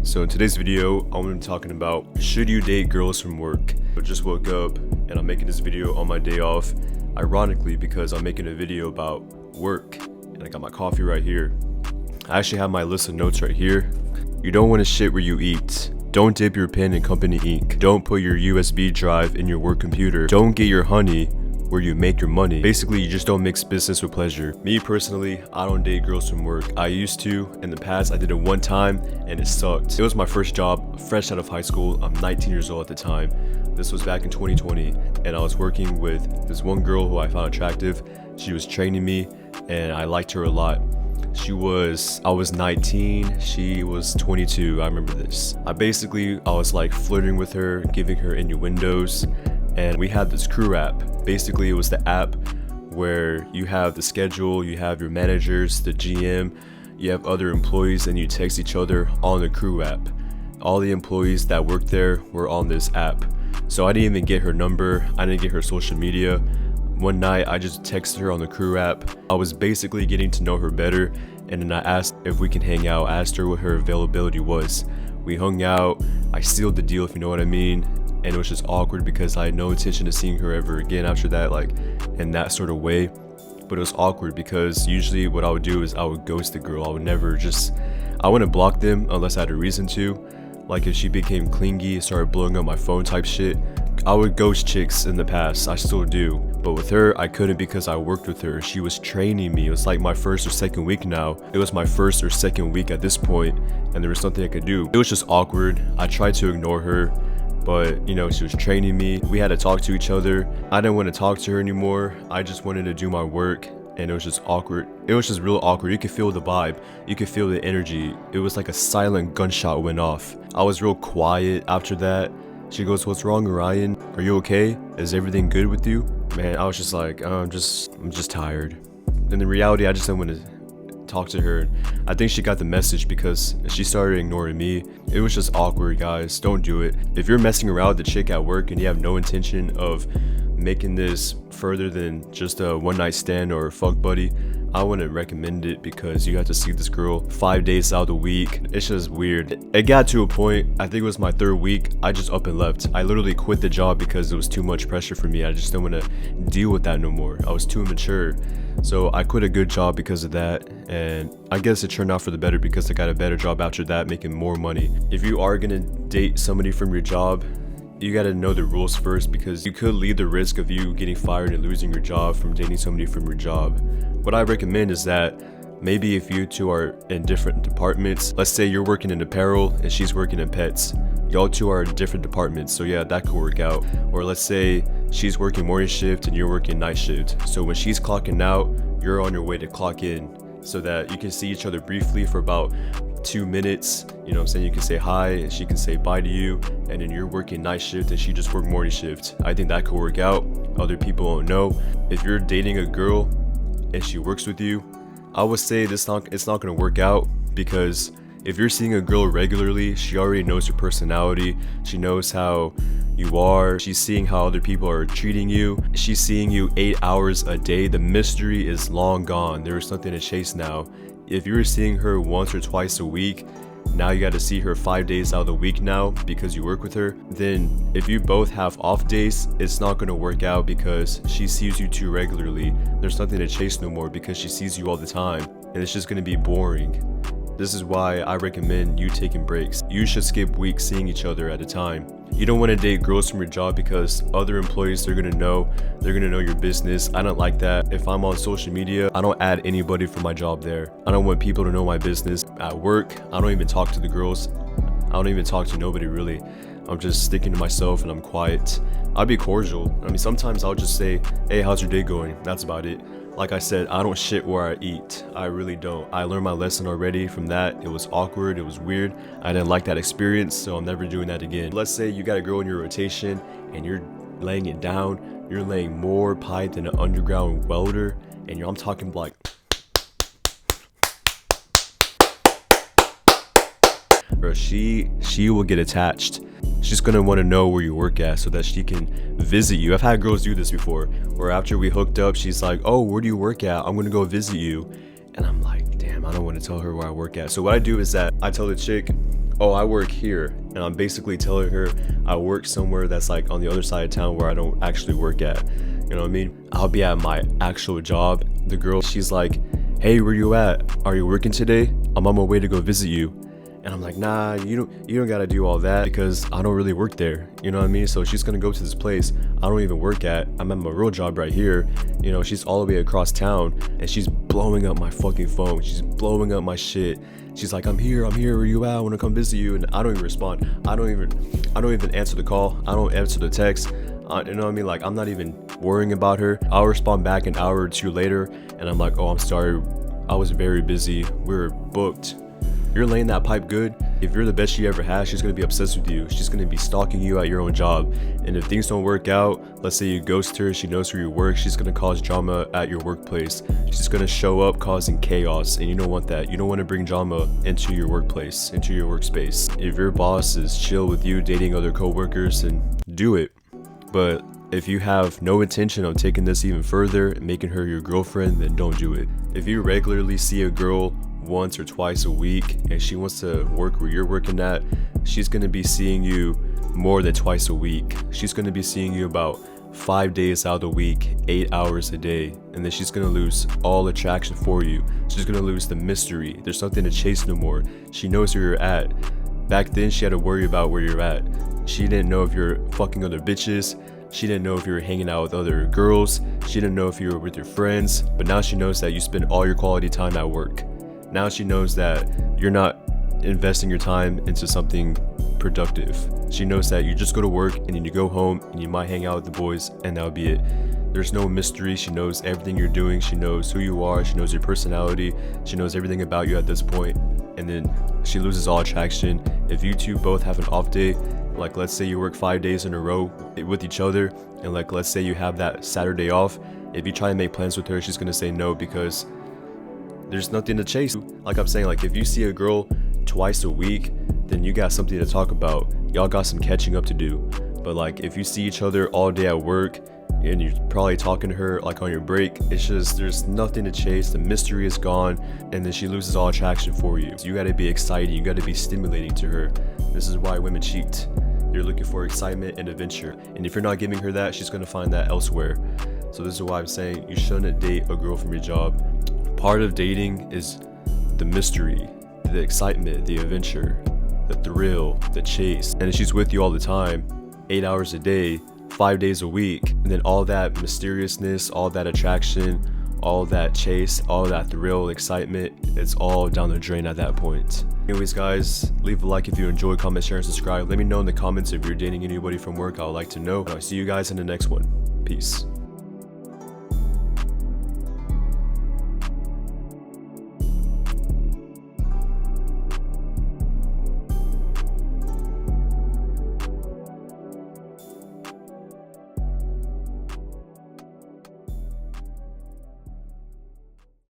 So in today's video, I'm going to be talking about should you date girls from work? I just woke up and I'm making this video on my day off, ironically because I'm making a video about work and I got my coffee right here. I actually have my list of notes right here. You don't want to shit where you eat. Don't dip your pen in company ink. Don't put your USB drive in your work computer. Don't get your honey where you make your money. Basically, you just don't mix business with pleasure. Me personally, I don't date girls from work. I used to. In the past, I did it one time and it sucked. It was my first job, fresh out of high school. I'm 19 years old at the time. This was back in 2020 and I was working with this one girl who I found attractive. She was training me and I liked her a lot. I was 19, she was 22, I remember this. I was like flirting with her, giving her innuendos, and we had this crew app. Basically, it was the app where you have the schedule, you have your managers, the GM, you have other employees, and you text each other on the crew app. All the employees that worked there were on this app. So I didn't even get her number, I didn't get her social media. One night, I just texted her on the crew app. I was basically getting to know her better, and then I asked if we can hang out. I asked her what her availability was. We hung out, I sealed the deal, if you know what I mean. And it was just awkward because I had no intention of seeing her ever again after that, like in that sort of way. But it was awkward because usually what I would do is I would ghost the girl. I wouldn't block them unless I had a reason to. Like if she became clingy, started blowing up my phone type shit, I would ghost chicks in the past, I still do. But with her, I couldn't because I worked with her. She was training me. It was like my first or second week now. It was my first or second week at this point, and there was nothing I could do. It was just awkward. I tried to ignore her, but you know, she was training me. We had to talk to each other. I didn't want to talk to her anymore. I just wanted to do my work, and it was just awkward. It was just real awkward. You could feel the vibe. You could feel the energy. It was like a silent gunshot went off. I was real quiet after that. She goes, "What's wrong, Ryan? Are you okay? Is everything good with you?" Man, I was just like, I'm just tired. And in reality, I just didn't want to talk to her. I think she got the message because she started ignoring me. It was just awkward, guys. Don't do it. If you're messing around with the chick at work and you have no intention of making this further than just a one night stand or a fuck buddy, I wouldn't recommend it because you have to see this girl 5 days out of the week. It's just weird. It got to a point, I think it was my third week, I just up and left. I literally quit the job because it was too much pressure for me. I just didn't want to deal with that no more. I was too immature. So I quit a good job because of that, and I guess it turned out for the better because I got a better job after that, making more money. If you are gonna date somebody from your job, you gotta know the rules first because you could lead the risk of you getting fired and losing your job from dating somebody from your job. What I recommend is that maybe if you two are in different departments, let's say you're working in apparel and she's working in pets, y'all two are in different departments, so yeah, that could work out. Or let's say she's working morning shift and you're working night shift, so when she's clocking out, you're on your way to clock in so that you can see each other briefly for about 2 minutes, you know what I'm saying? You can say hi and she can say bye to you, and then you're working night shift and she just worked morning shift. I think that could work out. Other people don't know. If you're dating a girl and she works with you, I would say it's not gonna work out because if you're seeing a girl regularly, she already knows your personality. She knows how you are. She's seeing how other people are treating you. She's seeing you 8 hours a day. The mystery is long gone. There is nothing to chase now. If you were seeing her once or twice a week, now you got to see her 5 days out of the week now because you work with her. Then if you both have off days, it's not going to work out because she sees you too regularly. There's nothing to chase no more because she sees you all the time, and it's just going to be boring. This is why I recommend you taking breaks. You should skip weeks seeing each other at a time. You don't want to date girls from your job because other employees, they're gonna know your business. I don't like that. If I'm on social media, I don't add anybody from my job there. I don't want people to know my business. At work, I don't even talk to the girls. I don't even talk to nobody really. I'm just sticking to myself and I'm quiet. I'll be cordial. I mean, sometimes I'll just say, "Hey, how's your day going?" That's about it. Like I said, I don't shit where I eat. I really don't. I learned my lesson already from that. It was awkward, it was weird. I didn't like that experience, so I'm never doing that again. Let's say you got a girl in your rotation and you're laying it down. You're laying more pipe than an underground welder, and I'm talking like, bro, she will get attached. she's gonna want to know where you work at so that she can visit you. I've had girls do this before, where after we hooked up, she's like, oh, where do you work at? I'm gonna go visit you. And I'm like, damn, I don't want to tell her where I work at. So what I do is that I tell the chick, oh, I work here. And I'm basically telling her I work somewhere that's like on the other side of town where I don't actually work at. You know what I mean? I'll be at my actual job. The girl, she's like, hey, where you at? Are you working today? I'm on my way to go visit you. And I'm like, nah, you don't gotta do all that because I don't really work there. You know what I mean? So she's gonna go to this place I don't even work at. I'm at my real job right here. You know, she's all the way across town and she's blowing up my fucking phone. She's blowing up my shit. She's like, I'm here, where you at? I wanna come visit you. And I don't even respond. I don't even answer the call. I don't answer the text. You know what I mean? Like, I'm not even worrying about her. I'll respond back an hour or two later and I'm like, oh, I'm sorry. I was very busy. We were booked. You're laying that pipe good. If you're the best she ever has, she's gonna be obsessed with you. She's gonna be stalking you at your own job. And if things don't work out, let's say you ghost her, she knows where you work, she's gonna cause drama at your workplace. She's gonna show up causing chaos, and you don't want that. You don't want to bring drama into your workplace, into your workspace. If your boss is chill with you dating other coworkers, then do it. But if you have no intention of taking this even further and making her your girlfriend, then don't do it. If you regularly see a girl once or twice a week and she wants to work where you're working at, she's going to be seeing you more than twice a week. She's going to be seeing you about 5 days out of the week, 8 hours a day, and then she's going to lose all attraction for you. She's going to lose the mystery. There's nothing to chase no more. She knows where you're at. Back then she had to worry about where you're at. She didn't know if you're fucking other bitches. She didn't know if you were hanging out with other girls. She didn't know if you were with your friends. But now she knows that you spend all your quality time at work. Now she knows that you're not investing your time into something productive. She knows that you just go to work and then you go home and you might hang out with the boys and that'll be it. There's no mystery. She knows everything you're doing. She knows who you are. She knows your personality. She knows everything about you at this point. And then she loses all attraction. If you two both have an off day, like let's say you work 5 days in a row with each other, and like let's say you have that Saturday off, if you try to make plans with her, she's gonna say no because there's nothing to chase. Like I'm saying, like if you see a girl twice a week, then you got something to talk about. Y'all got some catching up to do. But like if you see each other all day at work and you're probably talking to her like on your break, it's just there's nothing to chase. The mystery is gone, and then she loses all attraction for you. So you gotta be exciting, you gotta be stimulating to her. This is why women cheat. They're looking for excitement and adventure, and if you're not giving her that, she's gonna find that elsewhere. So this is why I'm saying you shouldn't date a girl from your job. Part of dating is the mystery, the excitement, the adventure, the thrill, the chase. And if she's with you all the time, 8 hours a day, 5 days a week, and then all that mysteriousness, all that attraction, all that chase, all that thrill, excitement, it's all down the drain at that point. Anyways guys, leave a like if you enjoy, comment, share, and subscribe. Let me know in the comments if you're dating anybody from work. I would like to know. And I'll see you guys in the next one. Peace.